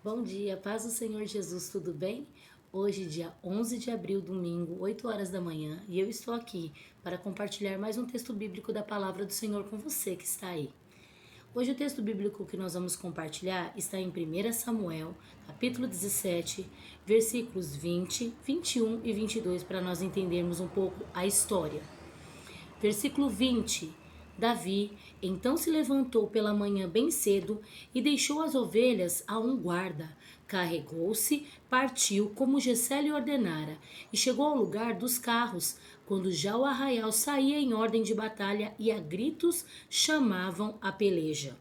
Bom dia, paz do Senhor Jesus, tudo bem? Hoje, dia 11 de abril, domingo, 8 horas da manhã, e eu estou aqui para compartilhar mais um texto bíblico da palavra do Senhor com você que está aí. Hoje o texto bíblico que nós vamos compartilhar está em 1 Samuel, capítulo 17, versículos 20, 21 e 22, para nós entendermos um pouco a história. Versículo 20. Davi então se levantou pela manhã bem cedo e deixou as ovelhas a um guarda. Carregou-se, partiu como Jessé lhe ordenara, e chegou ao lugar dos carros, quando já o arraial saía em ordem de batalha e a gritos chamavam a peleja.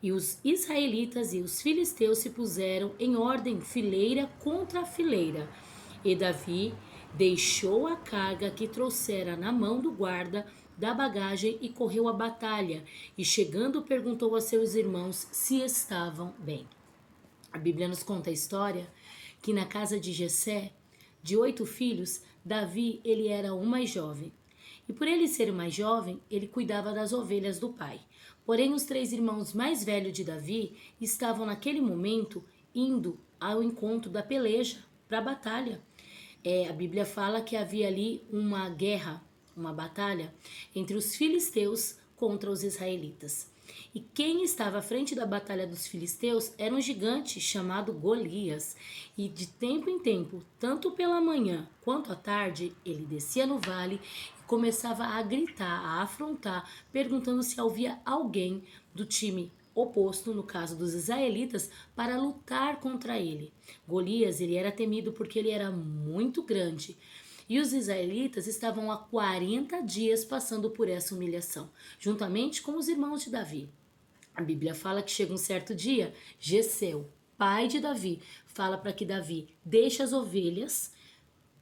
E os israelitas e os filisteus se puseram em ordem fileira contra fileira. E Davi deixou a carga que trouxera na mão do guarda da bagagem e correu à batalha. E chegando perguntou a seus irmãos se estavam bem. A Bíblia nos conta a história que na casa de Jessé, de 8 filhos, Davi ele era o mais jovem. E por ele ser o mais jovem, ele cuidava das ovelhas do pai. Porém, os 3 irmãos mais velhos de Davi estavam naquele momento indo ao encontro da peleja, para a batalha. A Bíblia fala que havia ali uma guerra, uma batalha entre os filisteus contra os israelitas. E quem estava à frente da batalha dos filisteus era um gigante chamado Golias. E de tempo em tempo, tanto pela manhã quanto à tarde, ele descia no vale e começava a gritar, a afrontar, perguntando se havia alguém do time oposto, no caso dos israelitas, para lutar contra ele. Golias, ele era temido porque ele era muito grande. E os israelitas estavam há 40 dias passando por essa humilhação, juntamente com os irmãos de Davi. A Bíblia fala que chega um certo dia, Jessé, pai de Davi, fala para que Davi deixe as ovelhas,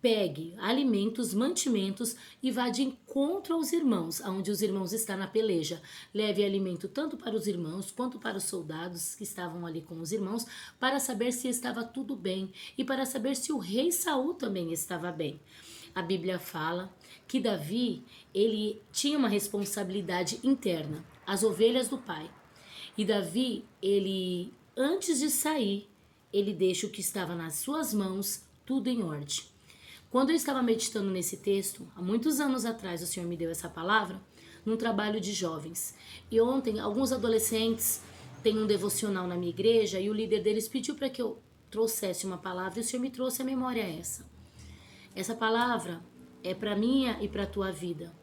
pegue alimentos, mantimentos e vá de encontro aos irmãos, aonde os irmãos estão na peleja. Leve alimento tanto para os irmãos quanto para os soldados que estavam ali com os irmãos, para saber se estava tudo bem e para saber se o rei Saul também estava bem. A Bíblia fala que Davi, ele tinha uma responsabilidade interna, as ovelhas do pai. E Davi, ele antes de sair, ele deixa o que estava nas suas mãos tudo em ordem. Quando eu estava meditando nesse texto, há muitos anos atrás o Senhor me deu essa palavra, num trabalho de jovens. E ontem, alguns adolescentes têm um devocional na minha igreja e o líder deles pediu para que eu trouxesse uma palavra e o Senhor me trouxe a memória essa. Essa palavra é para minha e para a tua vida.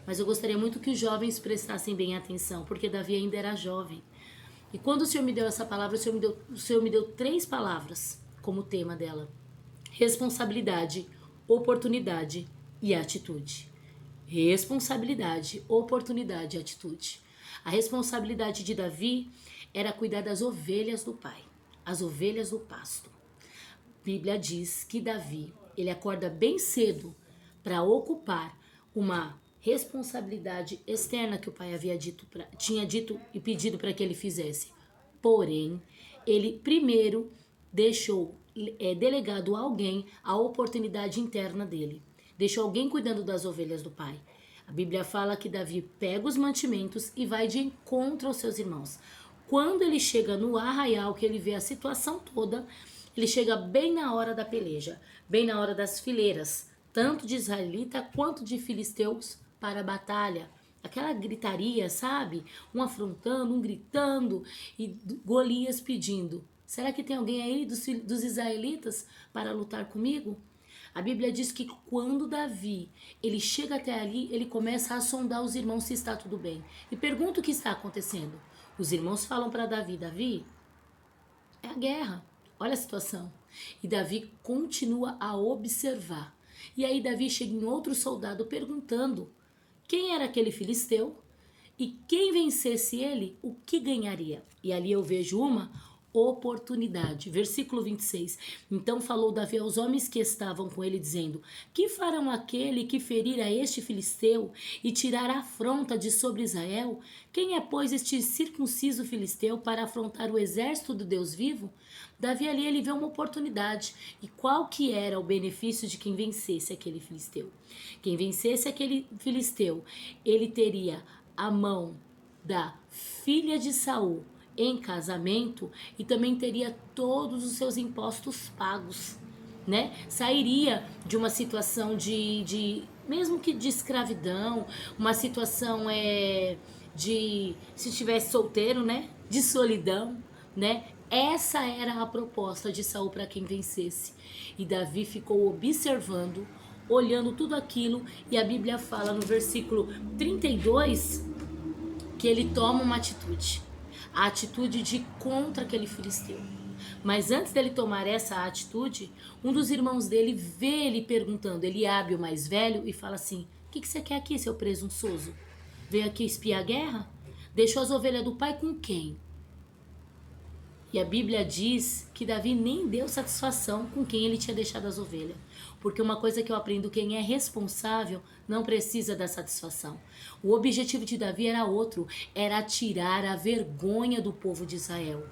Mas eu gostaria muito que os jovens prestassem bem atenção, porque Davi ainda era jovem. E quando o Senhor me deu essa palavra, o Senhor me deu 3 palavras como tema dela: responsabilidade, oportunidade e atitude. Responsabilidade, oportunidade e atitude. A responsabilidade de Davi era cuidar das ovelhas do pai, as ovelhas do pasto. A Bíblia diz que Davi, ele acorda bem cedo para ocupar uma responsabilidade externa que o pai tinha dito e pedido para que ele fizesse. Porém, ele primeiro deixou delegado a alguém a oportunidade interna dele. Deixou alguém cuidando das ovelhas do pai. A Bíblia fala que Davi pega os mantimentos e vai de encontro aos seus irmãos. Quando ele chega no arraial, que ele vê a situação toda, ele chega bem na hora da peleja, bem na hora das fileiras, tanto de israelita quanto de filisteus para a batalha. Aquela gritaria, sabe? Um afrontando, um gritando e Golias pedindo: será que tem alguém aí dos israelitas para lutar comigo? A Bíblia diz que quando Davi ele chega até ali, ele começa a sondar os irmãos se está tudo bem. E pergunta o que está acontecendo. Os irmãos falam para Davi: Davi, é a guerra. Olha a situação. E Davi continua a observar. E aí Davi chega em outro soldado perguntando quem era aquele filisteu e quem vencesse ele, o que ganharia. E ali eu vejo uma oportunidade. Versículo 26. Então falou Davi aos homens que estavam com ele, dizendo: que farão aquele que ferir a este filisteu e tirar a afronta de sobre Israel? Quem é, pois, este circunciso filisteu para afrontar o exército do Deus vivo? Davi ali ele vê uma oportunidade. E qual que era o benefício de quem vencesse aquele filisteu? Quem vencesse aquele filisteu, ele teria a mão da filha de Saul em casamento e também teria todos os seus impostos pagos, né? Sairia de uma situação de mesmo que de escravidão, uma situação de se estivesse solteiro, né? De solidão, né? Essa era a proposta de Saul para quem vencesse. E Davi ficou observando, olhando tudo aquilo, e a Bíblia fala no versículo 32 que ele toma uma atitude, a atitude de ir contra aquele filisteu. Mas antes dele tomar essa atitude, um dos irmãos dele vê ele perguntando. Eliabe, o mais velho, e fala assim: o que você quer aqui, seu presunçoso? Veio aqui espiar a guerra? Deixou as ovelhas do pai com quem? E a Bíblia diz que Davi nem deu satisfação com quem ele tinha deixado as ovelhas. Porque uma coisa que eu aprendo, quem é responsável não precisa da satisfação. O objetivo de Davi era outro, era tirar a vergonha do povo de Israel.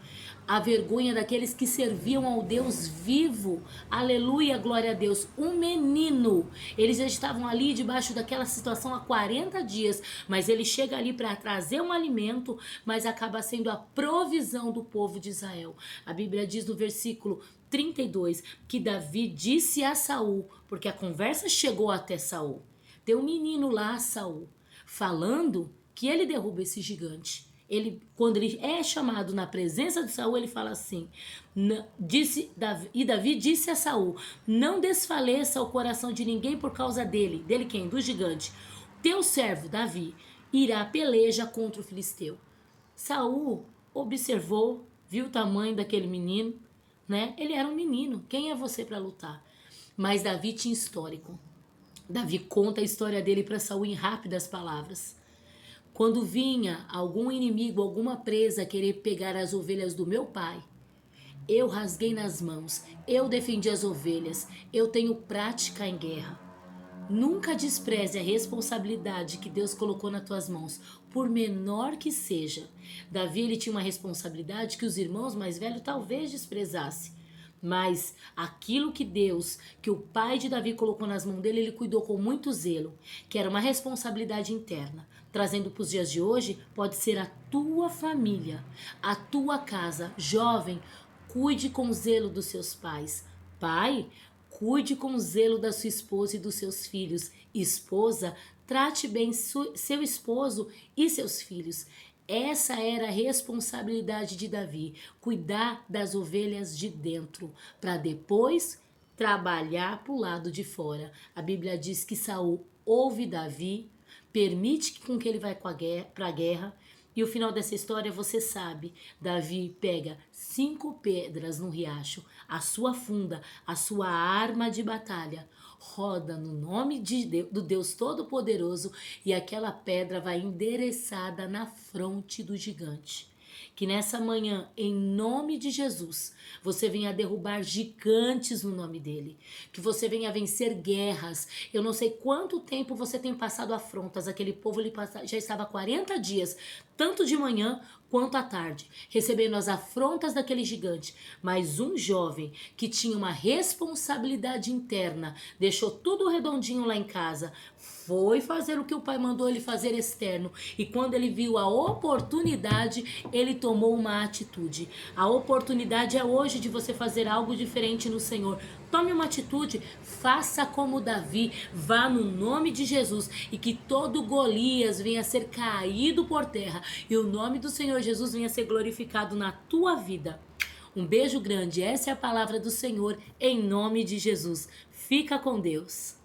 A vergonha daqueles que serviam ao Deus vivo. Aleluia, glória a Deus. Um menino. Eles já estavam ali debaixo daquela situação há 40 dias. Mas ele chega ali para trazer um alimento, mas acaba sendo a provisão do povo de Israel. A Bíblia diz no versículo 32 que Davi disse a Saul, porque a conversa chegou até Saul. Tem um menino lá, Saul, falando que ele derruba esse gigante. Quando ele é chamado na presença de Saul, ele fala assim, Davi disse a Saul: não desfaleça o coração de ninguém por causa dele. Dele quem? Do gigante. Teu servo, Davi, irá à peleja contra o filisteu. Saul observou, viu o tamanho daquele menino, né? Ele era um menino. Quem é você para lutar? Mas Davi tinha histórico. Davi conta a história dele para Saul em rápidas palavras. Quando vinha algum inimigo, alguma presa querer pegar as ovelhas do meu pai, eu rasguei nas mãos, eu defendi as ovelhas, eu tenho prática em guerra. Nunca despreze a responsabilidade que Deus colocou nas tuas mãos, por menor que seja. Davi, ele tinha uma responsabilidade que os irmãos mais velhos talvez desprezassem. Mas aquilo que Deus, que o pai de Davi colocou nas mãos dele, ele cuidou com muito zelo, que era uma responsabilidade interna. Trazendo para os dias de hoje, pode ser a tua família, a tua casa. Jovem, cuide com zelo dos seus pais. Pai, cuide com zelo da sua esposa e dos seus filhos. Esposa, trate bem seu esposo e seus filhos. Essa era a responsabilidade de Davi, cuidar das ovelhas de dentro, para depois trabalhar para o lado de fora. A Bíblia diz que Saul ouve Davi, permite com que ele vá para a guerra, e o final dessa história você sabe. Davi pega 5 pedras no riacho, a sua funda, a sua arma de batalha, roda no nome do Deus Todo-Poderoso, e aquela pedra vai endereçada na fronte do gigante. Que nessa manhã, em nome de Jesus, você venha derrubar gigantes no nome dele. Que você venha vencer guerras. Eu não sei quanto tempo você tem passado afrontas. Aquele povo já estava 40 dias, tanto de manhã quanto à tarde, recebendo as afrontas daquele gigante. Mas um jovem que tinha uma responsabilidade interna, deixou tudo redondinho lá em casa, foi fazer o que o pai mandou ele fazer externo. E quando ele viu a oportunidade, ele tomou uma atitude. A oportunidade é hoje de você fazer algo diferente no Senhor. Tome uma atitude, faça como Davi, vá no nome de Jesus, e que todo Golias venha a ser caído por terra e o nome do Senhor Jesus venha a ser glorificado na tua vida. Um beijo grande, essa é a palavra do Senhor em nome de Jesus. Fica com Deus.